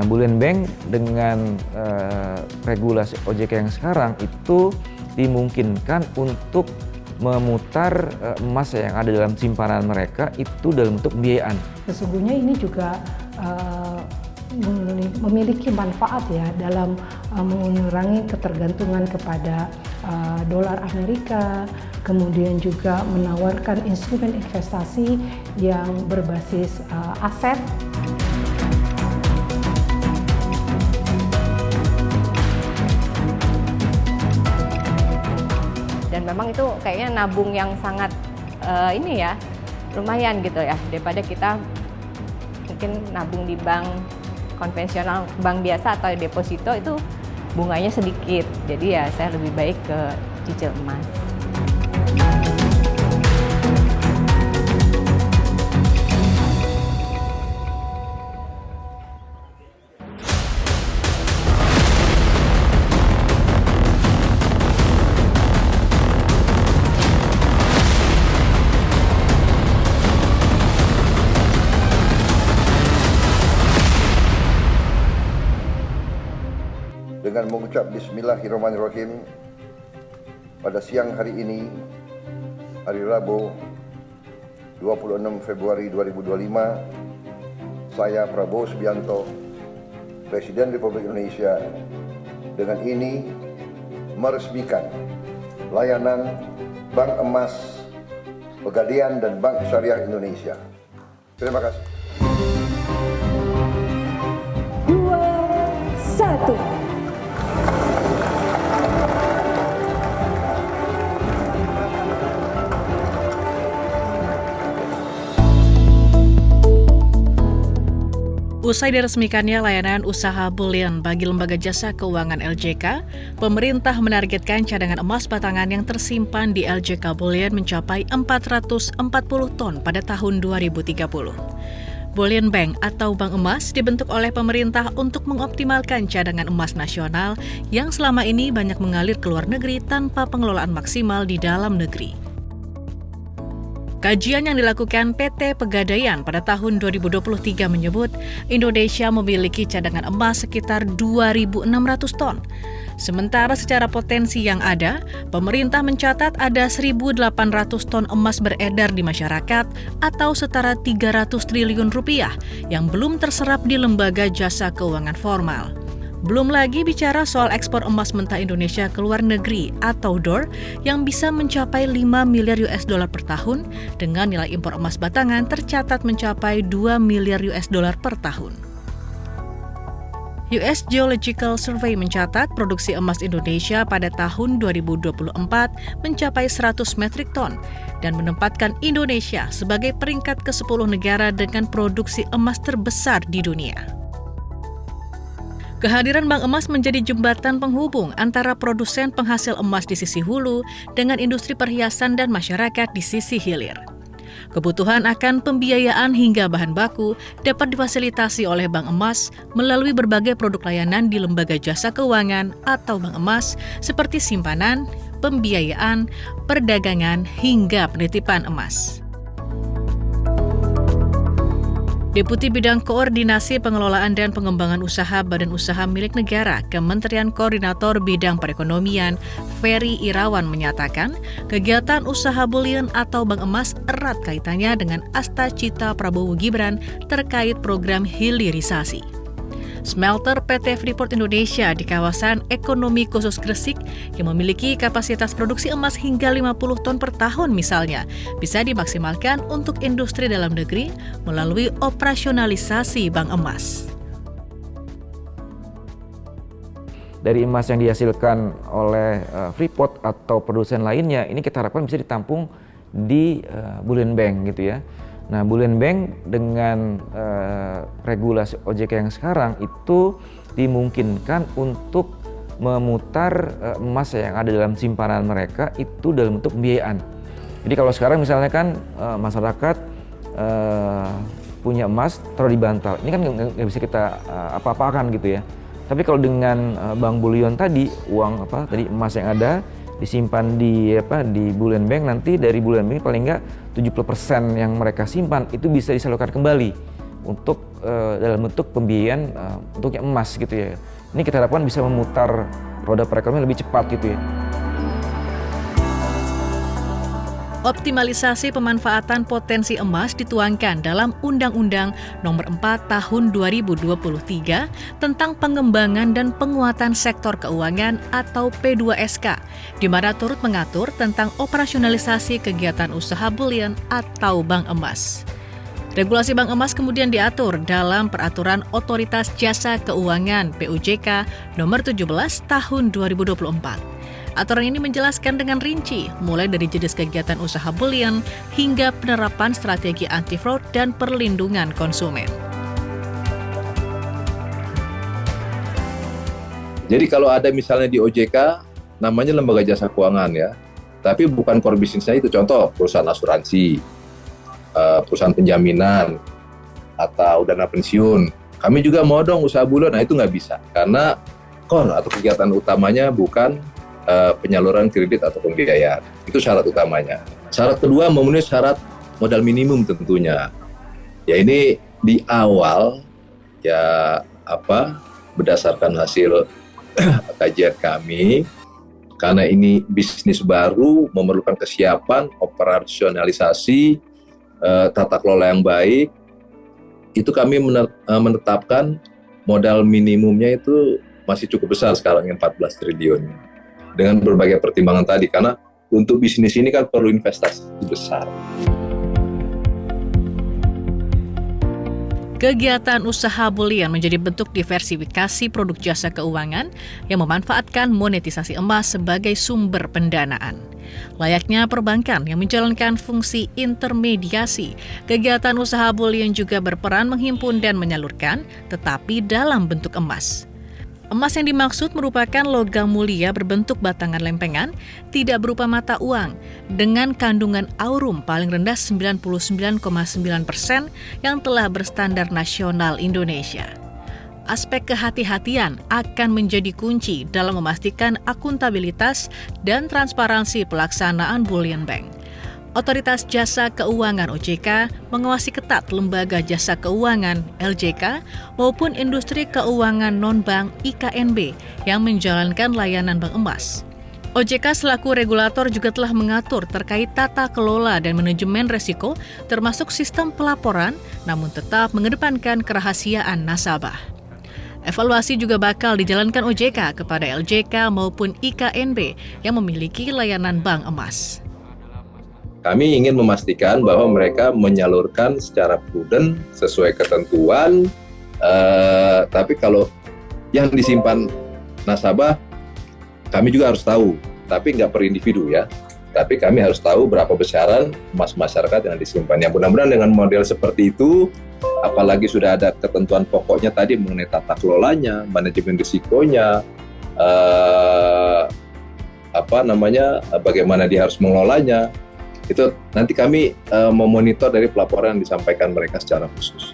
Bullion Bank dengan regulasi OJK yang sekarang itu dimungkinkan untuk memutar emas yang ada dalam simpanan mereka itu dalam bentuk pembiayaan. Sesungguhnya ini juga memiliki manfaat ya dalam mengurangi ketergantungan kepada dolar Amerika, kemudian juga menawarkan instrumen investasi yang berbasis aset. Dan memang itu kayaknya nabung yang sangat lumayan gitu ya, daripada kita mungkin nabung di bank konvensional, bank biasa atau deposito itu bunganya sedikit. Jadi ya saya lebih baik ke cicil emas. Dengan mengucap Bismillahirrahmanirrahim, pada siang hari ini, hari Rabu 26 Februari 2025, saya Prabowo Subianto, Presiden Republik Indonesia, dengan ini meresmikan layanan Bank Emas, Pegadaian dan Bank Syariah Indonesia. Terima kasih. 2, 1. Usai diresmikannya layanan usaha bullion bagi lembaga jasa keuangan LJK, pemerintah menargetkan cadangan emas batangan yang tersimpan di LJK Bullion mencapai 440 ton pada tahun 2030. Bullion Bank atau Bank Emas dibentuk oleh pemerintah untuk mengoptimalkan cadangan emas nasional yang selama ini banyak mengalir ke luar negeri tanpa pengelolaan maksimal di dalam negeri. Kajian yang dilakukan PT Pegadaian pada tahun 2023 menyebut Indonesia memiliki cadangan emas sekitar 2.600 ton. Sementara secara potensi yang ada, pemerintah mencatat ada 1.800 ton emas beredar di masyarakat atau setara 300 triliun rupiah yang belum terserap di lembaga jasa keuangan formal. Belum lagi bicara soal ekspor emas mentah Indonesia ke luar negeri atau DOR yang bisa mencapai 5 miliar US dollar per tahun dengan nilai impor emas batangan tercatat mencapai 2 miliar US dollar per tahun. US Geological Survey mencatat produksi emas Indonesia pada tahun 2024 mencapai 100 metrik ton dan menempatkan Indonesia sebagai peringkat ke-10 negara dengan produksi emas terbesar di dunia. Kehadiran Bank Emas menjadi jembatan penghubung antara produsen penghasil emas di sisi hulu dengan industri perhiasan dan masyarakat di sisi hilir. Kebutuhan akan pembiayaan hingga bahan baku dapat difasilitasi oleh Bank Emas melalui berbagai produk layanan di lembaga jasa keuangan atau Bank Emas seperti simpanan, pembiayaan, perdagangan, hingga penitipan emas. Deputi Bidang Koordinasi Pengelolaan dan Pengembangan Usaha Badan Usaha Milik Negara Kementerian Koordinator Bidang Perekonomian Ferry Irawan menyatakan kegiatan usaha bullion atau Bank Emas erat kaitannya dengan Asta Cita Prabowo Gibran terkait program hilirisasi. Smelter PT Freeport Indonesia di kawasan ekonomi khusus Gresik yang memiliki kapasitas produksi emas hingga 50 ton per tahun misalnya, bisa dimaksimalkan untuk industri dalam negeri melalui operasionalisasi bank emas. Dari emas yang dihasilkan oleh Freeport atau produsen lainnya, ini kita harapkan bisa ditampung di Bullion Bank gitu ya. Nah, Bullion Bank dengan regulasi OJK yang sekarang itu dimungkinkan untuk memutar emas yang ada dalam simpanan mereka itu dalam bentuk pembiayaan. Jadi kalau sekarang misalnya kan masyarakat punya emas taruh di bantal, ini kan nggak bisa kita apa-apakan gitu ya. Tapi kalau dengan Bank Bullion tadi, tadi emas yang ada disimpan di Bullion Bank, nanti dari Bullion Bank paling nggak 70% yang mereka simpan itu bisa disalurkan kembali untuk dalam bentuk pembiayaan bentuknya emas gitu ya. Ini kita harapkan bisa memutar roda perekonomian lebih cepat gitu ya. Optimalisasi pemanfaatan potensi emas dituangkan dalam Undang-Undang Nomor 4 Tahun 2023 tentang pengembangan dan penguatan sektor keuangan atau P2SK, di mana turut mengatur tentang operasionalisasi kegiatan usaha bullion atau bank emas. Regulasi bank emas kemudian diatur dalam Peraturan Otoritas Jasa Keuangan (POJK) Nomor 17 Tahun 2024. Aturan ini menjelaskan dengan rinci, mulai dari jenis kegiatan usaha bullion hingga penerapan strategi anti-fraud dan perlindungan konsumen. Jadi kalau ada misalnya di OJK, namanya lembaga jasa keuangan ya, tapi bukan core bisnisnya itu, contoh perusahaan asuransi, perusahaan penjaminan, atau dana pensiun. Kami juga mau dong usaha bullion, nah itu nggak bisa, karena core atau kegiatan utamanya bukan penyaluran kredit atau pembiayaan. Itu syarat utamanya. Syarat kedua memenuhi syarat modal minimum tentunya. Ya ini di awal ya berdasarkan hasil kajian kami, karena ini bisnis baru memerlukan kesiapan, operasionalisasi, tata kelola yang baik, itu kami menetapkan modal minimumnya itu masih cukup besar sekarang, 14 triliun. Dengan berbagai pertimbangan tadi, karena untuk bisnis ini kan perlu investasi besar. Kegiatan usaha bullion menjadi bentuk diversifikasi produk jasa keuangan yang memanfaatkan monetisasi emas sebagai sumber pendanaan. Layaknya perbankan yang menjalankan fungsi intermediasi, kegiatan usaha bullion juga berperan menghimpun dan menyalurkan, tetapi dalam bentuk emas. Emas yang dimaksud merupakan logam mulia berbentuk batangan lempengan, tidak berupa mata uang, dengan kandungan aurum paling rendah 99,9% yang telah berstandar nasional Indonesia. Aspek kehati-hatian akan menjadi kunci dalam memastikan akuntabilitas dan transparansi pelaksanaan bullion bank. Otoritas Jasa Keuangan (OJK) mengawasi ketat lembaga jasa keuangan (LJK) maupun industri keuangan non-bank (IKNB) yang menjalankan layanan bank emas. OJK selaku regulator juga telah mengatur terkait tata kelola dan manajemen risiko termasuk sistem pelaporan, namun tetap mengedepankan kerahasiaan nasabah. Evaluasi juga bakal dijalankan OJK kepada LJK maupun IKNB yang memiliki layanan bank emas. Kami ingin memastikan bahwa mereka menyalurkan secara prudent sesuai ketentuan, tapi kalau yang disimpan nasabah, kami juga harus tahu, tapi nggak per individu ya. Tapi kami harus tahu berapa besaran emas masyarakat yang disimpan. Ya mudah-mudahan dengan model seperti itu, apalagi sudah ada ketentuan pokoknya tadi mengenai tata kelolanya, manajemen risikonya, bagaimana dia harus mengelolanya. Itu nanti kami memonitor dari pelaporan yang disampaikan mereka secara khusus.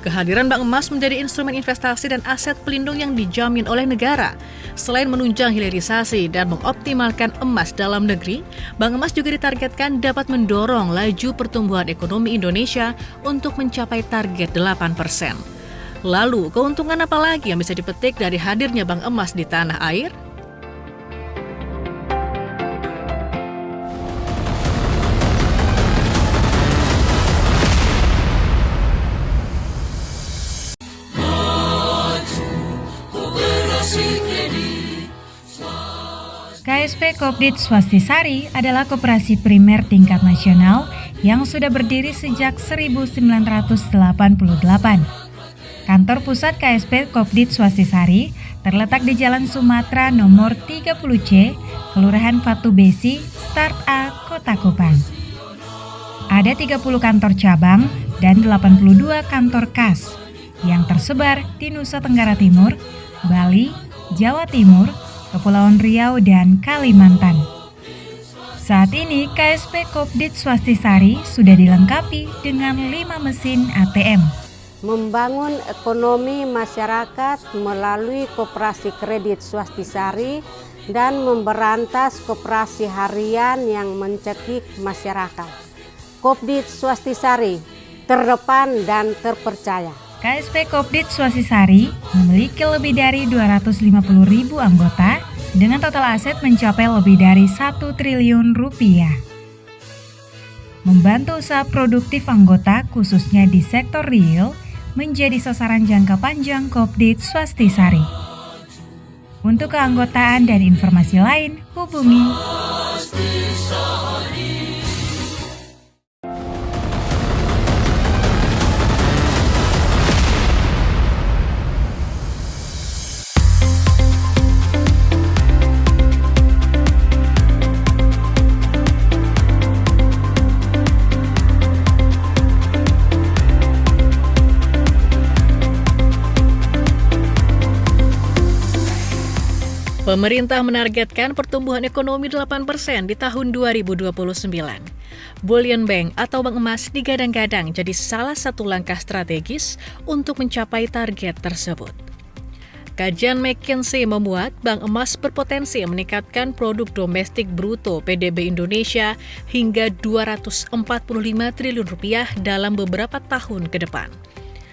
Kehadiran bank emas menjadi instrumen investasi dan aset pelindung yang dijamin oleh negara. Selain menunjang hilirisasi dan mengoptimalkan emas dalam negeri, bank emas juga ditargetkan dapat mendorong laju pertumbuhan ekonomi Indonesia untuk mencapai target 8%. Lalu, keuntungan apa lagi yang bisa dipetik dari hadirnya bank emas di tanah air? KSP Kopdit Swastisari adalah koperasi primer tingkat nasional yang sudah berdiri sejak 1988. Kantor pusat KSP Kopdit Swastisari terletak di Jalan Sumatera nomor 30C, Kelurahan Fatu Besi, Start A, Kota Kupang. Ada 30 kantor cabang dan 82 kantor kas yang tersebar di Nusa Tenggara Timur, Bali, Jawa Timur, Kepulauan Riau, dan Kalimantan. Saat ini, KSP Kopdit Swastisari sudah dilengkapi dengan 5 mesin ATM. Membangun ekonomi masyarakat melalui koperasi kredit Swastisari dan memberantas koperasi harian yang mencekik masyarakat. Kopdit Swastisari terdepan dan terpercaya. KSP Kopdit Swastisari memiliki lebih dari 250.000 anggota dengan total aset mencapai lebih dari 1 triliun rupiah. Membantu usaha produktif anggota khususnya di sektor real menjadi sasaran jangka panjang Kopdit Swastisari. Untuk keanggotaan dan informasi lain, hubungi Pemerintah menargetkan pertumbuhan ekonomi 8% di tahun 2029. Bullion Bank atau Bank Emas digadang-gadang jadi salah satu langkah strategis untuk mencapai target tersebut. Kajian McKinsey memuat Bank Emas berpotensi meningkatkan produk domestik bruto PDB Indonesia hingga 245 triliun rupiah dalam beberapa tahun ke depan,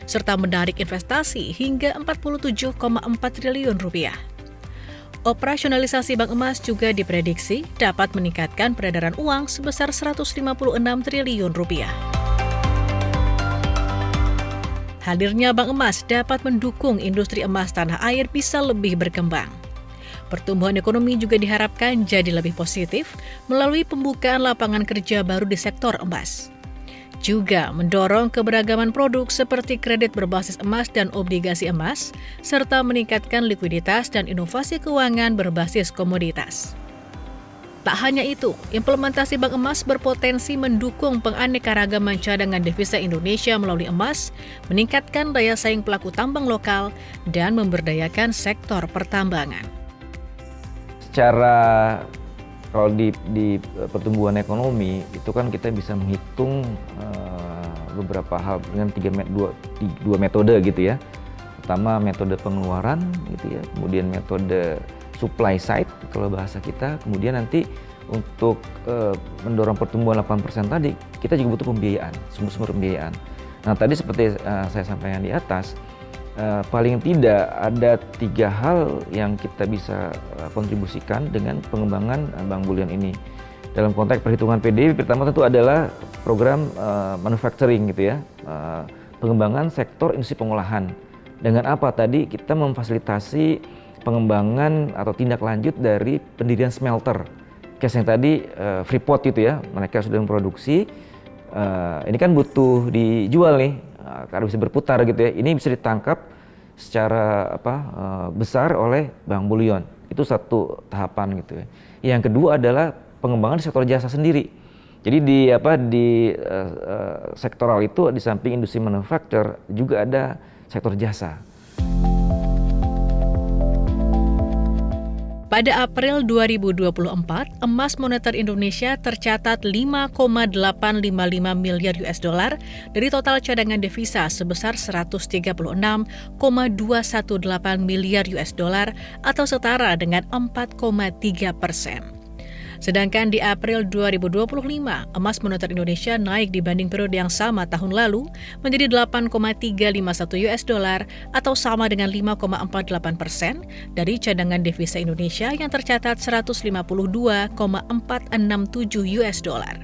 serta menarik investasi hingga 47,4 triliun rupiah. Operasionalisasi Bank Emas juga diprediksi dapat meningkatkan peredaran uang sebesar 156 triliun rupiah. Hadirnya Bank Emas dapat mendukung industri emas tanah air bisa lebih berkembang. Pertumbuhan ekonomi juga diharapkan jadi lebih positif melalui pembukaan lapangan kerja baru di sektor emas. Juga mendorong keberagaman produk seperti kredit berbasis emas dan obligasi emas, serta meningkatkan likuiditas dan inovasi keuangan berbasis komoditas. Tak hanya itu, implementasi Bank Emas berpotensi mendukung penganekaragaman cadangan devisa Indonesia melalui emas, meningkatkan daya saing pelaku tambang lokal, dan memberdayakan sektor pertambangan. Secara kalau di pertumbuhan ekonomi itu kan kita bisa menghitung beberapa hal dengan dua metode gitu ya. Pertama metode pengeluaran gitu ya, kemudian metode supply side kalau bahasa kita, kemudian nanti untuk mendorong pertumbuhan 8% tadi kita juga butuh pembiayaan, sumber-sumber pembiayaan. Nah tadi seperti saya sampaikan di atas, paling tidak ada 3 hal yang kita bisa kontribusikan dengan pengembangan Bank Bullion ini. Dalam konteks perhitungan PDB, pertama tentu adalah program manufacturing gitu ya, pengembangan sektor industri pengolahan. Dengan apa tadi? Kita memfasilitasi pengembangan atau tindak lanjut dari pendirian smelter. Case yang tadi Freeport gitu ya, mereka sudah memproduksi, ini kan butuh dijual nih, karena bisa berputar gitu ya. Ini bisa ditangkap secara besar oleh Bank Bullion. Itu satu tahapan gitu ya. Yang kedua adalah pengembangan di sektor jasa sendiri. Jadi di sektoral itu di samping industri manufaktur juga ada sektor jasa. Pada April 2024, emas moneter Indonesia tercatat 5,855 miliar US dollar dari total cadangan devisa sebesar 136,218 miliar US dollar atau setara dengan 4,3%. Sedangkan di April 2025, emas moneter Indonesia naik dibanding periode yang sama tahun lalu menjadi 8,351 US dollar atau sama dengan 5,48% dari cadangan devisa Indonesia yang tercatat 152,467 US dollar.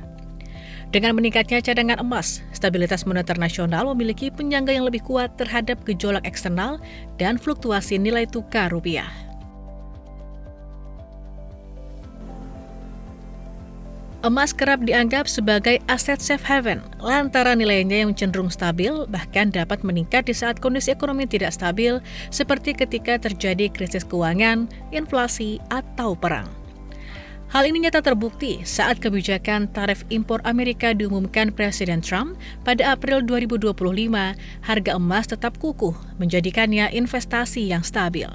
Dengan meningkatnya cadangan emas, stabilitas moneter nasional memiliki penyangga yang lebih kuat terhadap gejolak eksternal dan fluktuasi nilai tukar rupiah. Emas kerap dianggap sebagai aset safe haven lantaran nilainya yang cenderung stabil, bahkan dapat meningkat di saat kondisi ekonomi tidak stabil seperti ketika terjadi krisis keuangan, inflasi, atau perang. Hal ini nyata terbukti saat kebijakan tarif impor Amerika diumumkan Presiden Trump pada April 2025, harga emas tetap kukuh, menjadikannya investasi yang stabil.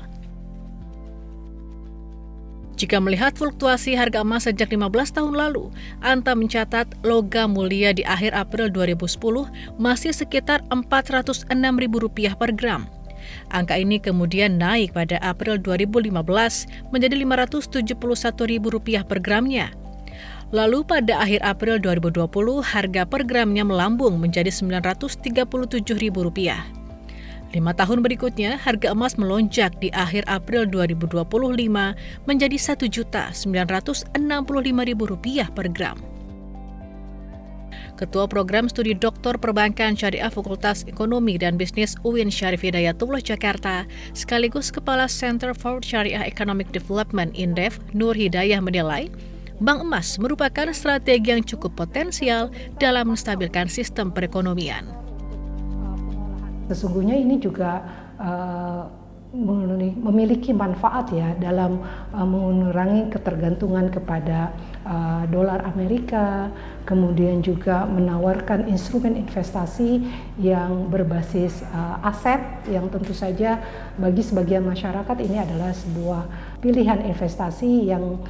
Jika melihat fluktuasi harga emas sejak 15 tahun lalu, Anta mencatat logam mulia di akhir April 2010 masih sekitar Rp406.000 per gram. Angka ini kemudian naik pada April 2015 menjadi Rp571.000 per gramnya. Lalu pada akhir April 2020, harga per gramnya melambung menjadi Rp937.000. 5 tahun berikutnya, harga emas melonjak di akhir April 2025 menjadi Rp1.965.000 per gram. Ketua Program Studi Doktor Perbankan Syariah Fakultas Ekonomi dan Bisnis UIN Syarif Hidayatullah Jakarta, sekaligus Kepala Center for Syariah Economic Development INDEF, Nur Hidayah menilai, bank emas merupakan strategi yang cukup potensial dalam menstabilkan sistem perekonomian. Sesungguhnya ini juga memiliki manfaat ya dalam mengurangi ketergantungan kepada dolar Amerika, kemudian juga menawarkan instrumen investasi yang berbasis aset yang tentu saja bagi sebagian masyarakat ini adalah sebuah pilihan investasi yang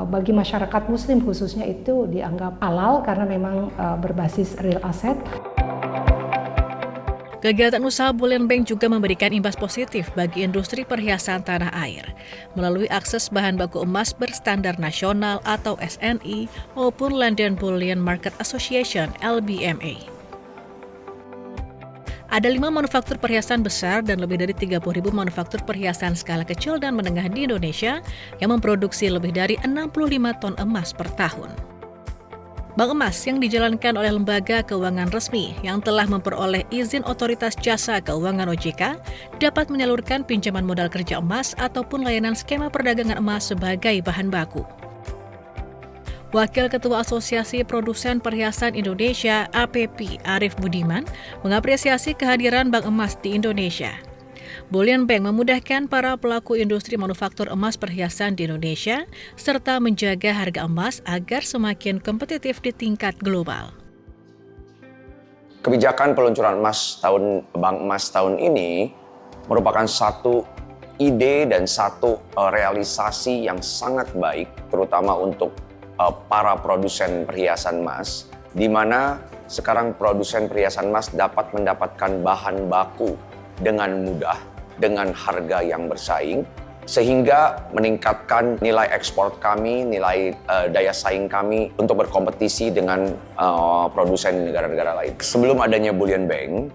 bagi masyarakat muslim khususnya itu dianggap halal karena memang berbasis real asset. Kegiatan usaha Bullion Bank juga memberikan imbas positif bagi industri perhiasan tanah air melalui akses bahan baku emas berstandar nasional atau SNI maupun London Bullion Market Association (LBMA). Ada 5 manufaktur perhiasan besar dan lebih dari 30.000 manufaktur perhiasan skala kecil dan menengah di Indonesia yang memproduksi lebih dari 65 ton emas per tahun. Bank emas yang dijalankan oleh lembaga keuangan resmi yang telah memperoleh izin Otoritas Jasa Keuangan OJK dapat menyalurkan pinjaman modal kerja emas ataupun layanan skema perdagangan emas sebagai bahan baku. Wakil Ketua Asosiasi Produsen Perhiasan Indonesia (APP) Arif Budiman mengapresiasi kehadiran bank emas di Indonesia. Bullion Bank memudahkan para pelaku industri manufaktur emas perhiasan di Indonesia serta menjaga harga emas agar semakin kompetitif di tingkat global. Kebijakan peluncuran bank emas tahun ini merupakan satu ide dan satu realisasi yang sangat baik, terutama untuk para produsen perhiasan emas, di mana sekarang produsen perhiasan emas dapat mendapatkan bahan baku dengan mudah, dengan harga yang bersaing, sehingga meningkatkan nilai ekspor kami, nilai daya saing kami untuk berkompetisi dengan produsen di negara-negara lain. Sebelum adanya Bullion Bank,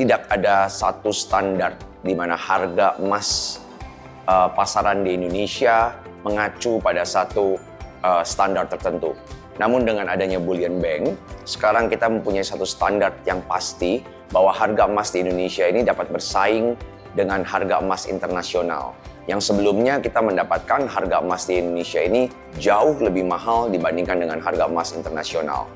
tidak ada satu standar di mana harga emas pasaran di Indonesia mengacu pada satu standar tertentu. Namun dengan adanya Bullion Bank, sekarang kita mempunyai satu standar yang pasti bahwa harga emas di Indonesia ini dapat bersaing dengan harga emas internasional. Yang sebelumnya kita mendapatkan harga emas di Indonesia ini jauh lebih mahal dibandingkan dengan harga emas internasional.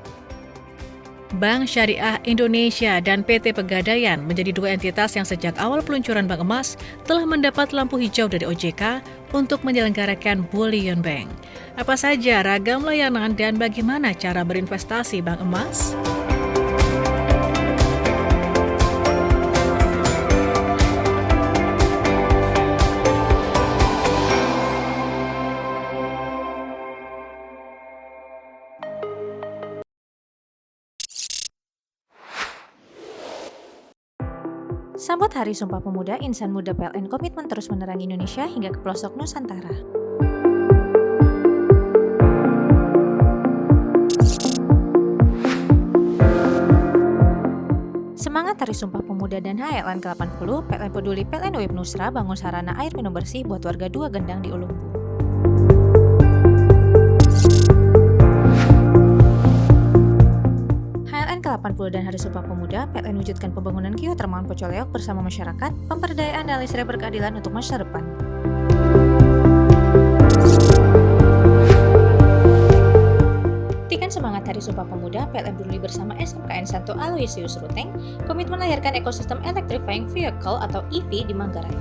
Bank Syariah Indonesia dan PT Pegadaian menjadi 2 entitas yang sejak awal peluncuran bank emas telah mendapat lampu hijau dari OJK untuk menyelenggarakan Bullion Bank. Apa saja ragam layanan dan bagaimana cara berinvestasi bank emas? Sambut Hari Sumpah Pemuda, insan muda PLN komitmen terus menerangi Indonesia hingga ke pelosok Nusantara. Semangat Hari Sumpah Pemuda dan HLN ke-80, PLN Peduli PLN UIP Nusra bangun sarana air minum bersih buat warga 2 Gendang di Ulumbu. ke-80 dan Hari Sumpah Pemuda, PLN wujudkan pembangunan geotermal Pocoleok bersama masyarakat, pemberdayaan dan listrik berkeadilan untuk masa depan. Buktikan semangat Hari Sumpah Pemuda, PLN Peduli bersama SMKN Santo Aloysius Ruteng, komitmen melahirkan ekosistem electrifying vehicle atau EV di Manggarai.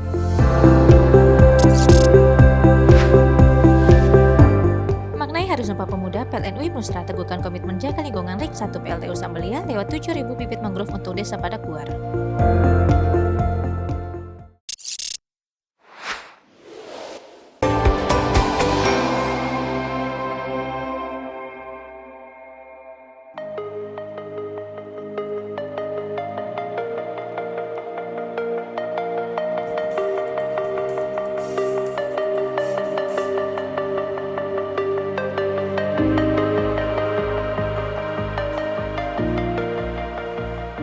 Maknai Hari Sumpah Pemuda, PLN UIP Nusra teguhkan komitmen jaga lingkungan RIK 1 PLTU Sambelia lewat 7.000 bibit mangrove untuk Desa Padakuar.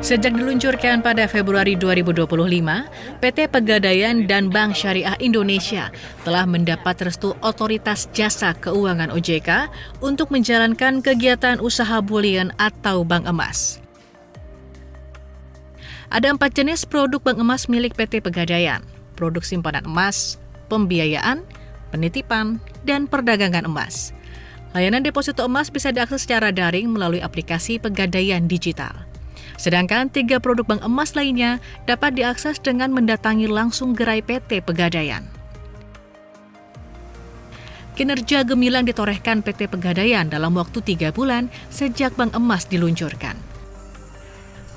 Sejak diluncurkan pada Februari 2025, PT Pegadaian dan Bank Syariah Indonesia telah mendapat restu Otoritas Jasa Keuangan OJK untuk menjalankan kegiatan usaha bulian atau bank emas. Ada 4 jenis produk bank emas milik PT Pegadaian: produk simpanan emas, pembiayaan, penitipan, dan perdagangan emas. Layanan deposito emas bisa diakses secara daring melalui aplikasi Pegadaian Digital. Sedangkan 3 produk bank emas lainnya dapat diakses dengan mendatangi langsung gerai PT Pegadaian. Kinerja gemilang ditorehkan PT Pegadaian dalam waktu 3 bulan sejak bank emas diluncurkan.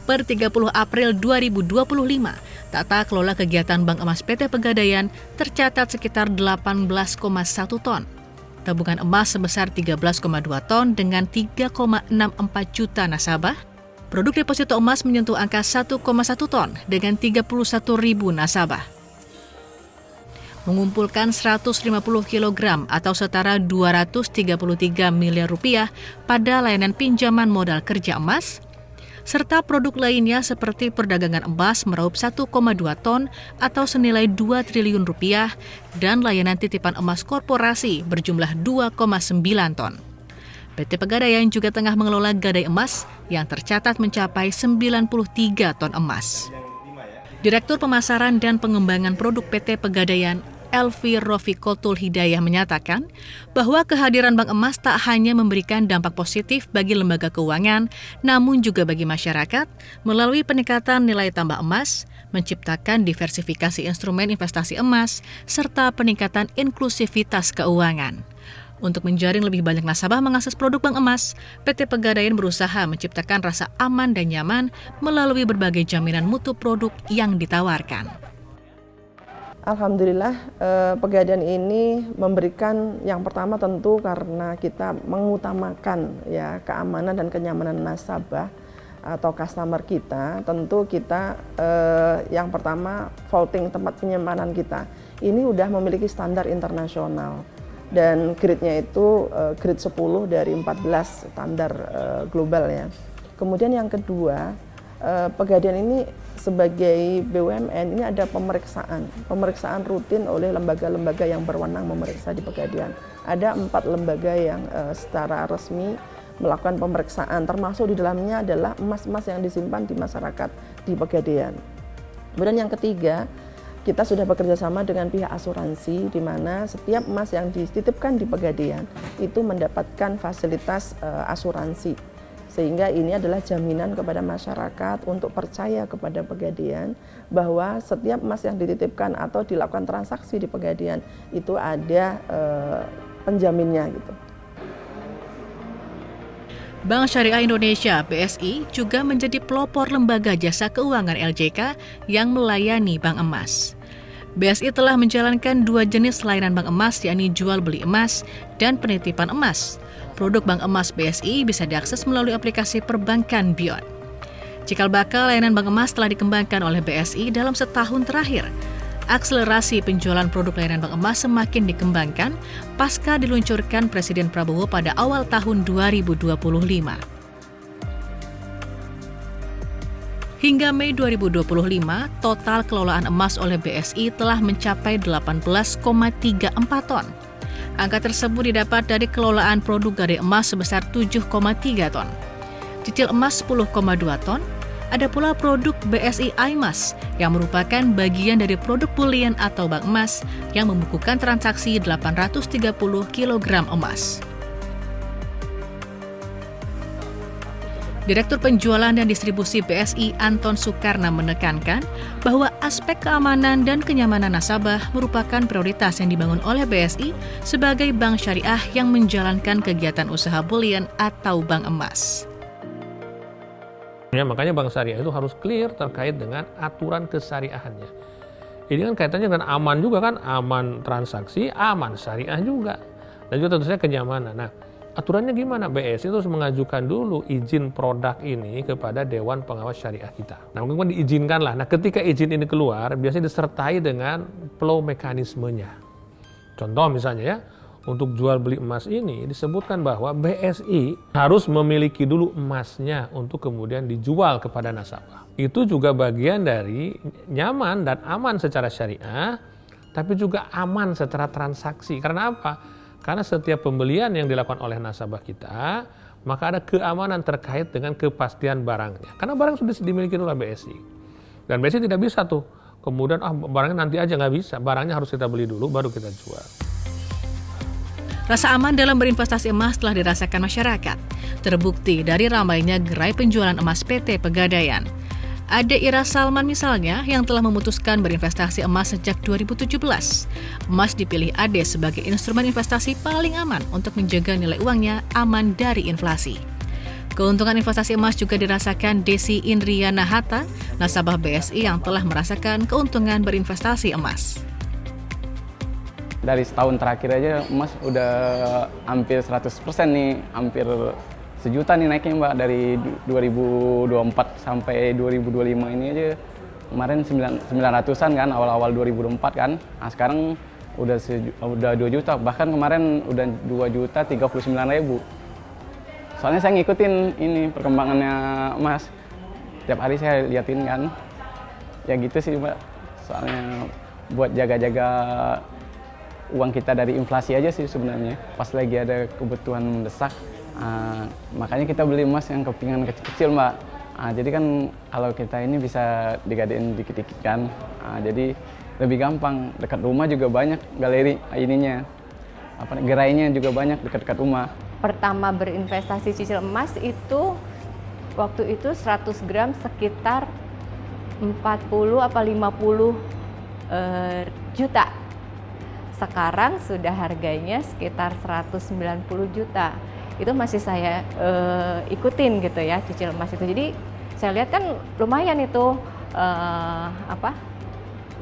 Per 30 April 2025, tata kelola kegiatan bank emas PT Pegadaian tercatat sekitar 18,1 ton. Tabungan emas sebesar 13,2 ton dengan 3,64 juta nasabah. Produk deposito emas menyentuh angka 1,1 ton dengan 31.000 nasabah. Mengumpulkan 150 kg atau setara 233 miliar rupiah pada layanan pinjaman modal kerja emas, serta produk lainnya seperti perdagangan emas meraup 1,2 ton atau senilai 2 triliun rupiah dan layanan titipan emas korporasi berjumlah 2,9 ton. PT Pegadaian juga tengah mengelola gadai emas yang tercatat mencapai 93 ton emas. Direktur Pemasaran dan Pengembangan Produk PT Pegadaian, Elvi Rofiqotul Hidayah menyatakan bahwa kehadiran bank emas tak hanya memberikan dampak positif bagi lembaga keuangan, namun juga bagi masyarakat melalui peningkatan nilai tambah emas, menciptakan diversifikasi instrumen investasi emas, serta peningkatan inklusivitas keuangan. Untuk menjaring lebih banyak nasabah mengakses produk bank emas, PT Pegadaian berusaha menciptakan rasa aman dan nyaman melalui berbagai jaminan mutu produk yang ditawarkan. Alhamdulillah, Pegadaian ini memberikan yang pertama tentu karena kita mengutamakan ya keamanan dan kenyamanan nasabah atau customer kita. Tentu kita yang pertama vaulting tempat penyimpanan kita ini udah memiliki standar internasional. Dan grade-nya itu grade 10 dari 14 standar global ya. Kemudian yang kedua, Pegadaian ini sebagai BUMN ini ada pemeriksaan rutin oleh lembaga-lembaga yang berwenang memeriksa di Pegadaian. Ada 4 lembaga yang secara resmi melakukan pemeriksaan, termasuk di dalamnya adalah emas-emas yang disimpan di masyarakat di Pegadaian. Kemudian yang ketiga, kita sudah bekerja sama dengan pihak asuransi, di mana setiap emas yang dititipkan di Pegadaian itu mendapatkan fasilitas asuransi. Sehingga ini adalah jaminan kepada masyarakat untuk percaya kepada Pegadaian bahwa setiap emas yang dititipkan atau dilakukan transaksi di Pegadaian itu ada penjaminnya gitu. Bank Syariah Indonesia (BSI) juga menjadi pelopor lembaga jasa keuangan LJK yang melayani bank emas. BSI telah menjalankan 2 jenis layanan bank emas, yakni jual beli emas dan penitipan emas. Produk bank emas BSI bisa diakses melalui aplikasi perbankan Beyond. Cikal bakal layanan bank emas telah dikembangkan oleh BSI dalam setahun terakhir. Akselerasi penjualan produk layanan bank emas semakin dikembangkan pasca diluncurkan Presiden Prabowo pada awal tahun 2025. Hingga Mei 2025, total kelolaan emas oleh BSI telah mencapai 18,34 ton. Angka tersebut didapat dari kelolaan produk gadai emas sebesar 7,3 ton, cicil emas 10,2 ton. Ada pula produk BSI iMas yang merupakan bagian dari produk bulian atau bank emas yang membukukan transaksi 830 kg emas. Direktur Penjualan dan Distribusi BSI Anton Soekarna menekankan bahwa aspek keamanan dan kenyamanan nasabah merupakan prioritas yang dibangun oleh BSI sebagai bank syariah yang menjalankan kegiatan usaha bulian atau bank emas. Ya, makanya bank syariah itu harus clear terkait dengan aturan kesyariahannya. Ini kan kaitannya dengan aman juga kan, aman transaksi, aman syariah juga. Dan juga tentu saja kenyamanan. Nah, aturannya gimana? BSI itu harus mengajukan dulu izin produk ini kepada Dewan Pengawas Syariah kita. Nah, mungkin diizinkan lah. Nah, ketika izin ini keluar, biasanya disertai dengan flow mekanismenya. Contoh misalnya ya, untuk jual beli emas ini disebutkan bahwa BSI harus memiliki dulu emasnya untuk kemudian dijual kepada nasabah. Itu juga bagian dari nyaman dan aman secara syariah, tapi juga aman secara transaksi. Karena apa? Karena setiap pembelian yang dilakukan oleh nasabah kita, maka ada keamanan terkait dengan kepastian barangnya. Karena barang sudah dimiliki oleh BSI. Dan BSI tidak bisa tuh, kemudian barangnya nanti aja, nggak bisa. Barangnya harus kita beli dulu, baru kita jual. Rasa aman dalam berinvestasi emas telah dirasakan masyarakat. Terbukti dari ramainya gerai penjualan emas PT Pegadaian. Ade Ira Salman misalnya yang telah memutuskan berinvestasi emas sejak 2017. Emas dipilih Ade sebagai instrumen investasi paling aman untuk menjaga nilai uangnya aman dari inflasi. Keuntungan investasi emas juga dirasakan Desi Indriana Hatta, nasabah BSI yang telah merasakan keuntungan berinvestasi emas. Dari setahun terakhir aja emas udah hampir 100% nih, hampir 1 juta nih naiknya Mbak, dari 2024 sampai 2025 ini aja. Kemarin 900-an kan, awal-awal 2024 kan. Nah sekarang udah 2 juta, bahkan kemarin udah 2.039.000. Soalnya saya ngikutin ini perkembangannya emas. Tiap hari saya liatin kan. Ya gitu sih Mbak. Soalnya buat jaga-jaga uang kita dari inflasi aja sih sebenarnya. Pas lagi ada kebutuhan mendesak, makanya kita beli emas yang kepingan kecil-kecil Mbak. Jadi kan kalau kita ini bisa digadein dikit-dikit kan. Jadi lebih gampang. Dekat rumah juga banyak galeri ininya. Gerainya juga banyak dekat-dekat rumah. Pertama berinvestasi cicil emas itu waktu itu 100 gram sekitar 40 apa 50 juta. Sekarang sudah harganya sekitar 190 juta. Itu masih saya ikutin gitu ya, cicil emas itu. Jadi saya lihat kan lumayan itu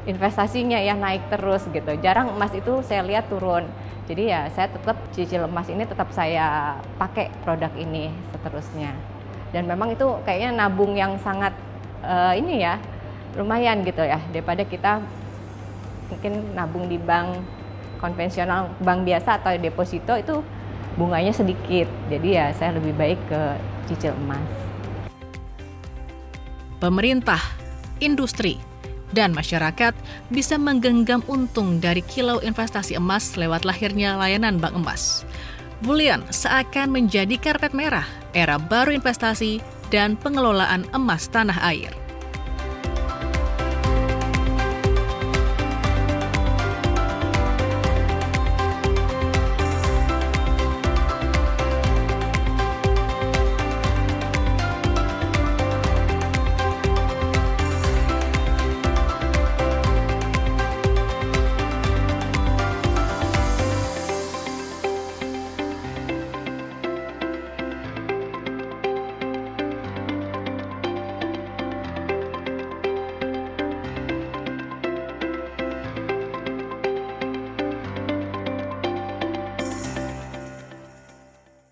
investasinya ya naik terus gitu. Jarang emas itu saya lihat turun. Jadi ya saya tetap cicil emas ini tetap saya pakai produk ini seterusnya. Dan memang itu kayaknya nabung yang sangat ini ya lumayan gitu ya, daripada kita mungkin nabung di bank konvensional, bank biasa atau deposito itu bunganya sedikit. Jadi ya saya lebih baik ke cicil emas. Pemerintah, industri, dan masyarakat bisa menggenggam untung dari kilau investasi emas lewat lahirnya layanan Bank Emas. Bullion seakan menjadi karpet merah era baru investasi dan pengelolaan emas tanah air.